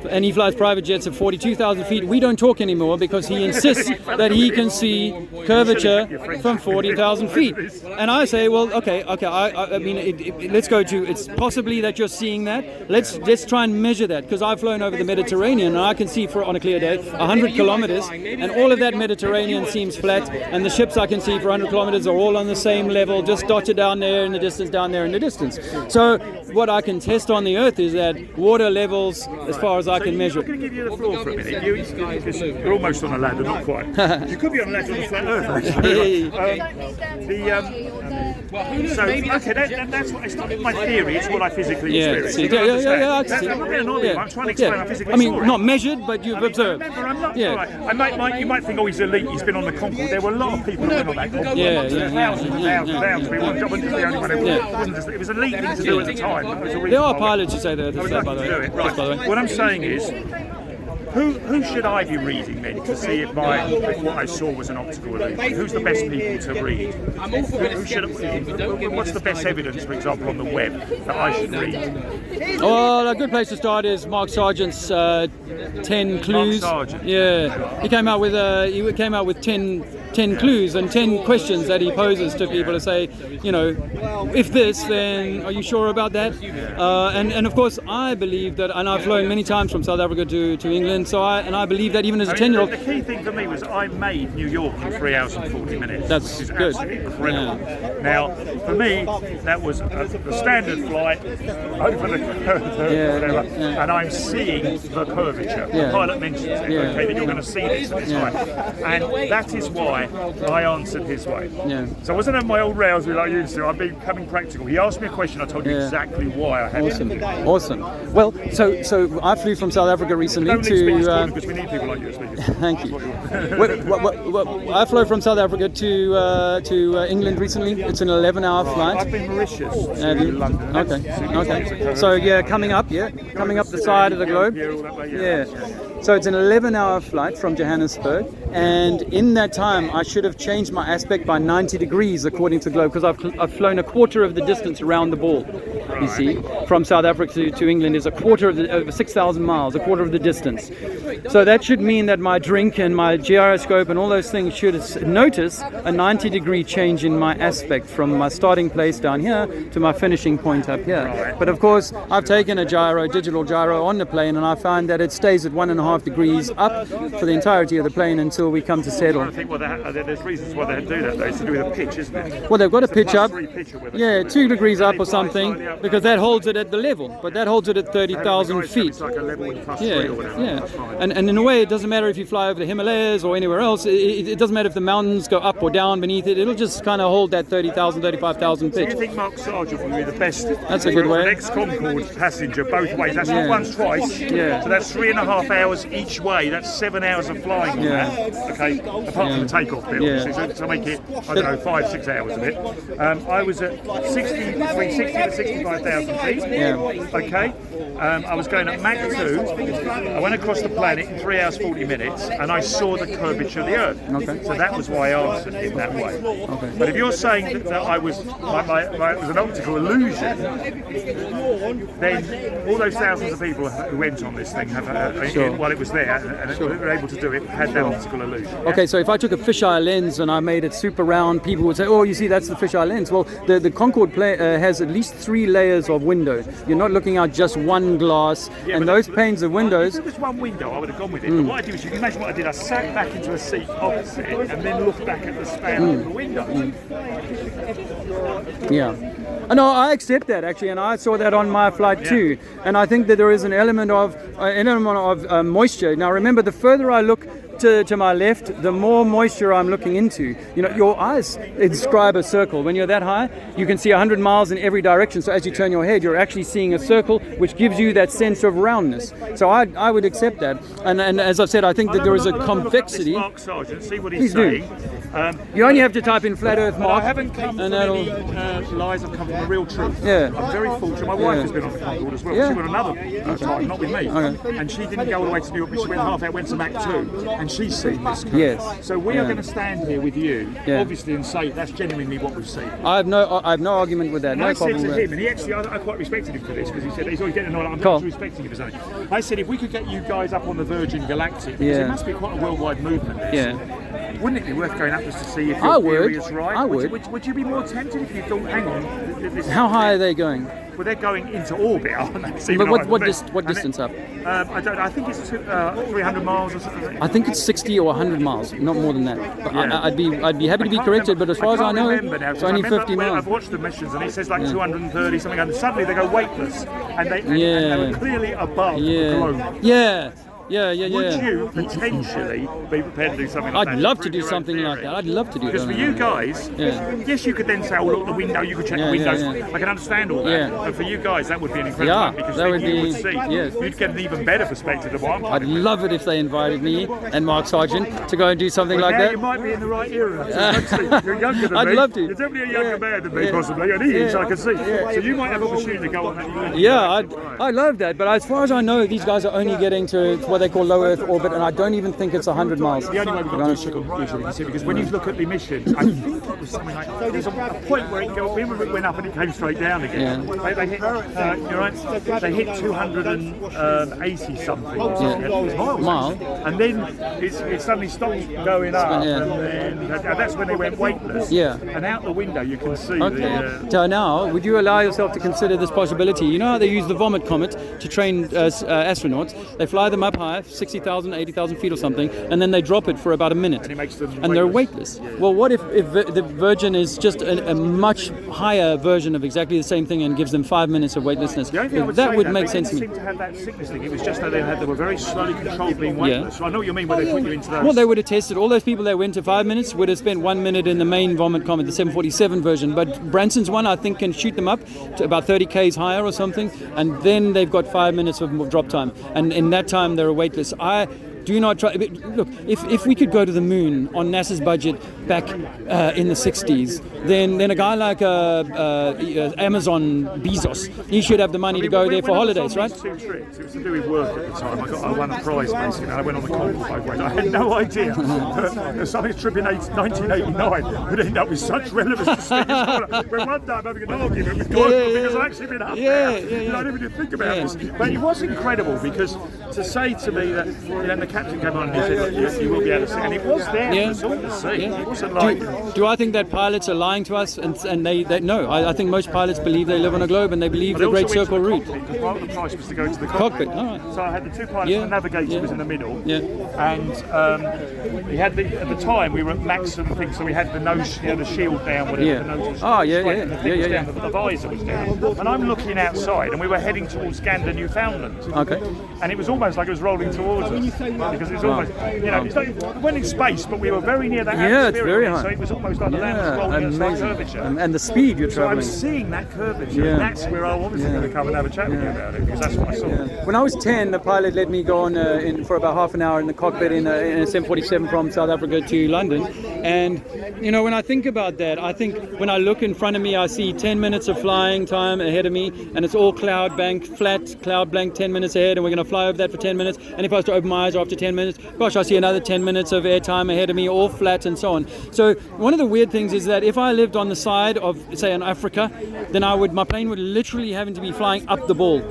and he flies private jets at 42,000 feet. We don't talk anymore because he insists that he can see curvature from 40,000 feet. And I say, well, okay. I mean, let's go to. It's possibly that you're seeing that. Let's try and measure that, because I've flown over the Mediterranean and I can see on a clear day 100 kilometers, and all of that Mediterranean seems flat, and the ships I can see for 100 kilometers are all on the same level, just dotted down there in the distance, down there in the distance. So what I can test on the Earth is that water levels, as far as I can measure. I'm going to give you the floor for a minute. You're almost on a ladder, not quite. You could be on a ladder on a flat Earth, actually. That's what, it's not my theory, it's what I physically experience. I'm trying to explain how physically I mean, not measured, but you've observed. Remember, I'm not. Right. You might think, oh, he's elite, he's been on the Concorde. There were a lot of people who went on that Concorde. Thousands. We wouldn't just be the only one. It was a elite thing to do at the time. There are pilots who say that. By the way. What I'm saying is, who should I be reading then to see if what I saw was an optical illusion? Who's the best people to read? What's the best evidence, for example, on the web that I should read? Well, a good place to start is Mark Sargent's 10 clues. Mark Sargent. Yeah, he came out with 10 clues and 10 questions that he poses to people to say, if this, then are you sure about that? And of course, I believe that, and I've flown many times from South Africa to England, so I believe that even as a 10-year-old. The key thing for me was I made New York in 3 hours and 40 minutes. That's good. Incredible. Yeah. Now, for me, that was the standard flight over the whatever, and I'm seeing the curvature. The pilot mentions it. Okay, that you're going to see this at the time, and that is why I answered his way. So I wasn't on my old rails like I used to. I've been becoming practical. He asked me a question. I told you exactly why I had it. Awesome. Well, so I flew from South Africa recently to. Because we need people like you speaking. Thank you. I flew from South Africa to England recently. It's an 11-hour flight. I've been Mauritius. Have you? London. Okay. So coming up the side of the globe. So it's an 11-hour flight from Johannesburg, and in that time I should have changed my aspect by 90 degrees according to the globe, because I've flown a quarter of the distance around the ball. You see, from South Africa to England is a quarter of over 6,000 miles, a quarter of the distance. So that should mean that my drink and my gyroscope and all those things should notice a 90-degree change in my aspect from my starting place down here to my finishing point up here. But of course, I've taken a digital gyro on the plane, and I find that it stays at 1.5 degrees up for the entirety of the plane until we come to settle. I think there's reasons why they do that, though. It's to do with a pitch, isn't it? Well, they've got a pitch up. 2 degrees up or something, because that holds it at the level, but that holds it at 30,000 feet. It's like a level with plus 3 or whatever. And in a way, it doesn't matter if you fly over the Himalayas or anywhere else. It doesn't matter if the mountains go up or down beneath it. It'll just kind of hold that 30,000, 35,000 pitch. Do you think Mark Sargent will be the best? That's a good way. An ex-Concorde passenger both ways. That's not once, twice. So that's 3.5 hours each way. That's 7 hours of flying on that. Okay, apart from the takeoff bit, to make it, 5-6 hours of it. I was at between 60 to 65,000 feet. Okay. I was going at Mach 2. I went across the planet in 3 hours 40 minutes, and I saw the curvature of the Earth. So that was why I answered in that way. But if you're saying that I was it was an optical illusion, then all those thousands of people who went on this thing while it was there and were able to do it had that optical illusion. Okay, so if I took a fisheye lens and I made it super round, people would say, "Oh, you see, that's the fisheye lens." Well, the Concorde has at least 3 layers of window. You're not looking out just one glass, and those panes of windows. If it was one window, I would have gone with it. But what I did was, you can imagine what I did. I sat back into a seat opposite, and then looked back at the span of the window. No, I accept that actually, and I saw that on my flight too. And I think that there is an element of moisture. Now, remember, the further I look to my left, the more moisture I'm looking into. Your eyes describe a circle. When you're that high, you can see 100 miles in every direction. So as you turn your head, you're actually seeing a circle, which gives you that sense of roundness. So I would accept that. And as I've said, I think that there is a convexity. Mark Sargent, see what he's saying. You only have to type in flat Earth, But Mark. I haven't come from and that'll- any lies. I've come from the real truth. Yeah. I'm very fortunate. My wife has been on the Concorde as well. Yeah. She went another time, not with me. Okay. And she didn't go all the way to New York, but she went half out, went to Mach 2, and she's seen this. Yes. So we are going to stand here with you, Yeah. obviously, and say that's genuinely what we've seen. I have no argument with that. And No I said problem to with him, that. and he actually, I quite respected him for this because he said he's always getting annoyed. I'm Cool. not respecting him for something. I said if we could get you guys up on the Virgin Galactic, because Yeah. it must be quite a worldwide movement. This. Yeah. Wouldn't it be worth going up just to see if I your would. theory is right? I would. Would you be more tempted if you thought, hang on, this How high are they going? Well, they're going into orbit, aren't they? It's even But higher than what me. distance up? I don't know. I think it's 300 miles or something. I think it's 60 or 100 miles, not more than that. But Yeah. I'd be happy to be can't corrected. remember- But as far as I can't know, remember now, it's 'cause I only remember 50 when miles. I've watched the missions and it says like 230 something, and suddenly they go weightless, and they Yeah. were clearly above the Yeah. globe. Yeah. Yeah. Would you potentially be prepared to do something like that? I'd love to Prove do your own something like theory? that. I'd love to do Because that. for you guys, Yeah. yes, you could then say, oh, look, the window, you could check Yeah, the windows. yeah, yeah. I can understand all that. Yeah. But for you guys, that would be an incredible Yeah, one because that then would you be- would see, yes. you'd get an even better perspective of what I'm I'd talking about. love it if they invited me and Mark Sargent to go and do something like Now that. you might be in the right era. You're younger than I'd me. love to. You're definitely a younger Yeah. man than me, Yeah. possibly, and he is, Yeah. I can see. Yeah. So you might have opportunity to go on that. Yeah, I love that. But as far as I know, these guys are only getting to what they call low Earth orbit, and I don't even think it's 100 miles. The only way we've got to do is check on usually, you see, because when you look at the emissions, I think it was something like there's a point where it went up and it came straight down again. Yeah. They hit, you're right, they hit 280 something. Mile. And then it suddenly stopped going up, Yeah. and that's when they went weightless. Yeah. And out the window you can see Okay. the. So now, would you allow yourself to consider this possibility? You know how they use the vomit comet to train astronauts? They fly them up high, 60,000, 80,000 feet or something, and then they drop it for about a minute. And it makes them And they're weightless. weightless. Well, what if the Virgin is just a much higher version of exactly the same thing and gives them 5 minutes of weightlessness? The only thing I would That say would that make they sense to didn't me. seem to have that sickness thing. It was just that they were very slowly controlled being weightless. So I know what you mean when they put you into those. Well, they would have tested all those people that went to 5 minutes would have spent 1 minute in the main vomit comet, the 747 version. But Branson's one, I think, can shoot them up to about 30 k's higher or something, and then they've got 5 minutes of drop time, and in that time they're weightless. I do not try. Look, if we could go to the moon on NASA's budget back in the 60s, then a guy like Amazon Bezos, he should have the money to go there for holidays, right? Two trips. It was to do with work at the time. I won a prize basically. And I went on the Concorde both ways. I had no idea that something's trip in 1989 would end up with such relevance to speak. When one day I'm having an argument with Gordon because I've actually been up there. You know, I didn't even think about this. But it was incredible because to say to me that, the captain came on and he said, "Look, you will be able to see," and it was there for us all to see. It wasn't like. Do I think that pilots are lying to us? And they no. I think most pilots believe they live on a globe and they believe the Great Circle route. Because part of the price was to go to the Cockpit, all right. So I had the two pilots, Yeah, the navigator yeah. was in the middle, Yeah. and we had at the time we were at maximum thing, so we had the nose, the shield down, whatever. Yeah. The nose was Oh, yeah, straight, yeah, and the yeah, thing was yeah, down, but the visor was down, and I'm looking outside, and we were heading towards Gander, Newfoundland. Okay. And it was almost like it was rolling towards us because it's almost, it's like, we went in space, but we were very near that Yeah, it's atmosphere, very high. so it was almost like the land was rolling at slight curvature. And the speed you're So I'm traveling. seeing that curvature, Yeah. and that's where I'm obviously going to come and have a chat with you about it, because that's what I saw. When I was 10, the pilot let me go on for about half an hour in the cockpit in a 747 from South Africa to London. And, when I think about that, I think when I look in front of me, I see 10 minutes of flying time ahead of me, and it's all cloud bank, flat cloud blank 10 minutes ahead, and we're going to fly over that for 10 minutes. And if I was to open my eyes after 10 minutes, gosh, I see another 10 minutes of air time ahead of me, all flat and so on. So one of the weird things is that if I lived on the side of, say, in Africa, then my plane would literally having to be flying up the ball.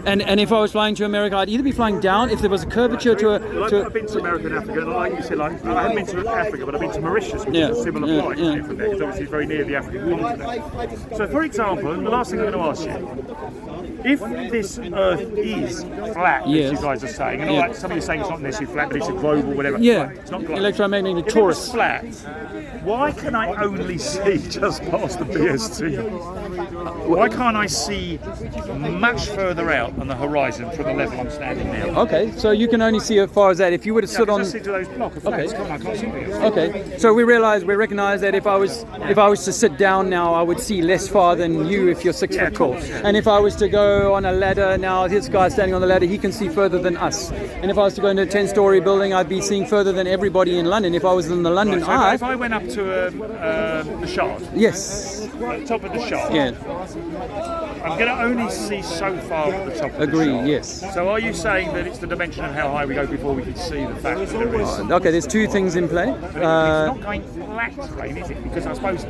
And if I was flying to America, I'd either be flying down if there was a curvature to a. I've been to America and Africa, and like you said, I haven't been to Africa, but I've been to Mauritius, which is a similar flight from there, because obviously it's very near the African continent. So, for example, the last thing I'm going to ask you, if this Earth is flat, as you guys are saying, and all that, some of you are saying it's not necessarily flat, but it's a globe or whatever. Yeah, it's not global. Electromagnetic If torus. it's flat, why can I only see just past the BST? Why can't I see much further further out on the horizon from the level I'm standing now. Okay, so you can only see as far as that. If you were to sit on, I sit to those block of flats. I can't see anything else. okay, so we recognize that if I was to sit down now, I would see less far than you if you're 6 foot tall. And if I was to go on a ladder now, this guy standing on the ladder, he can see further than us. And if I was to go into a 10-story building, I'd be seeing further than everybody in London. If I was in the London So Eye, if I went up to the Shard, yes, at the top of the Shard, yeah, I'm going to only see so far at the top of agree, the Shard. yes. So are you saying that it's the dimension of how high we go before we can see the fact that there is? Okay, there's two things in play. But it's not going flat terrain, is it? Because I suppose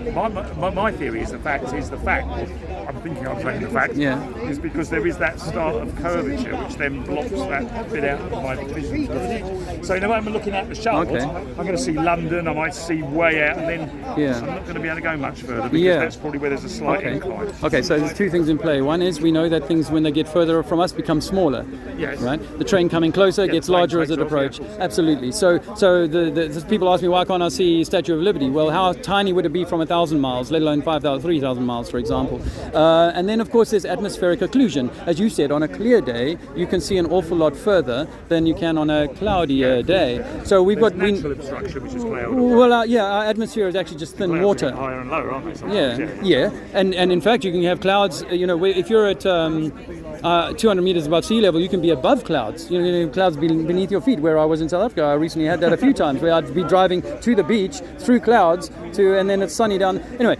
my theory is the fact, I'm thinking I'm saying the fact, Yeah. is because there is that start of curvature which then blocks that bit out of my vision. So now I'm looking at the Shard, Okay. I'm going to see London, I might see way out, and then Yeah. I'm not going to be able to go much further because Yeah. that's probably where there's a slight Okay. incline. Okay, so there's two things in play. One is we know that things, when they get further from us, become smaller. Yes. Right. The train coming closer gets the plane larger as it takes off, approaches. Absolutely. So the people ask me, why can't I see Statue of Liberty? Well, how tiny would it be from 1,000 miles, let alone 5,000, 3,000 miles, for example? And then, of course, there's atmospheric occlusion. As you said, on a clear day, you can see an awful lot further than you can on a cloudier day. So we've got Natural obstruction, which is cloud. well, our atmosphere is actually just thin Clouds water. get higher and lower, aren't they? sometimes? Yeah. And in fact, you can have clouds. If you're at 200 meters above sea level, you can be above clouds. Clouds beneath your feet. Where I was in South Africa, I recently had that a few times, where I'd be driving to the beach through clouds and then it's sunny down. Anyway,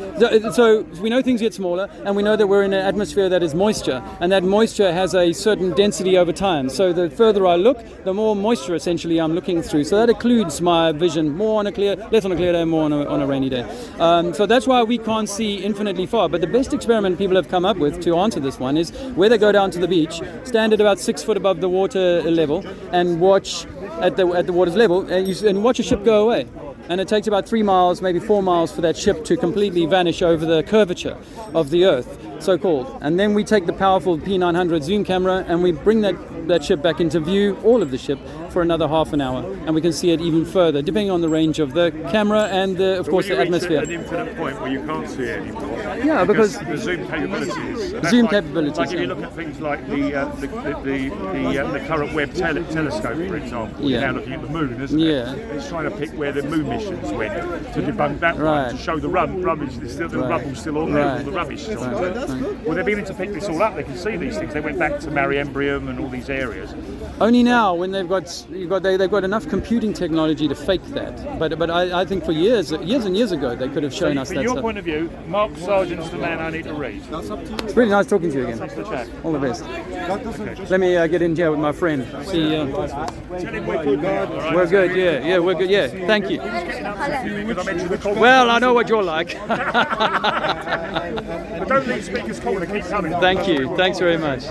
so we know things get smaller, and we know that we're in an atmosphere that is moisture, and that moisture has a certain density over time. So the further I look, the more moisture essentially I'm looking through. So that occludes my vision less on a clear day, more on a rainy day. So that's why we can't see infinitely far. But the best experiment people have come up with to answer this one is where they go down to the beach, stand at about 6 foot above the water level, and watch at the water's level, and watch a ship go away. And it takes about 3 miles, maybe 4 miles, for that ship to completely vanish over the curvature of the Earth, so-called. And then we take the powerful P900 zoom camera and we bring that ship back into view, all of the ship, for another half an hour, and we can see it even further, depending on the range of the camera and, of course, the atmosphere. An infinite point where you can't see it anymore. Yeah, because the zoom capabilities. Zoom capabilities, Like if you yeah. look at things like the current Webb telescope, for example, Yeah. you're now looking at the moon, isn't it? Yeah. It's trying to pick where the moon missions went to debunk that Right. one, to show the rubbish. The rubble's still all there, all the rubbish still on there. Well, they're beginning to pick this all up. They can see these things. They went back to Mariembrium and all these areas. only now, when they've got enough computing technology to fake that. But I think for years and years ago, they could have shown us From that your stuff. point of view, Mark Sargent's the man I need to read. It's really nice talking to you again. Thanks for the chat. All the best. Let me get in here with my friend. See, Tell him we're good now, all right? we're good. Yeah, we're good. Yeah, thank you. Because I mentioned the call. Well, I know what you're like. But don't leave speakers calling, keep coming. Thank you. Thanks very much.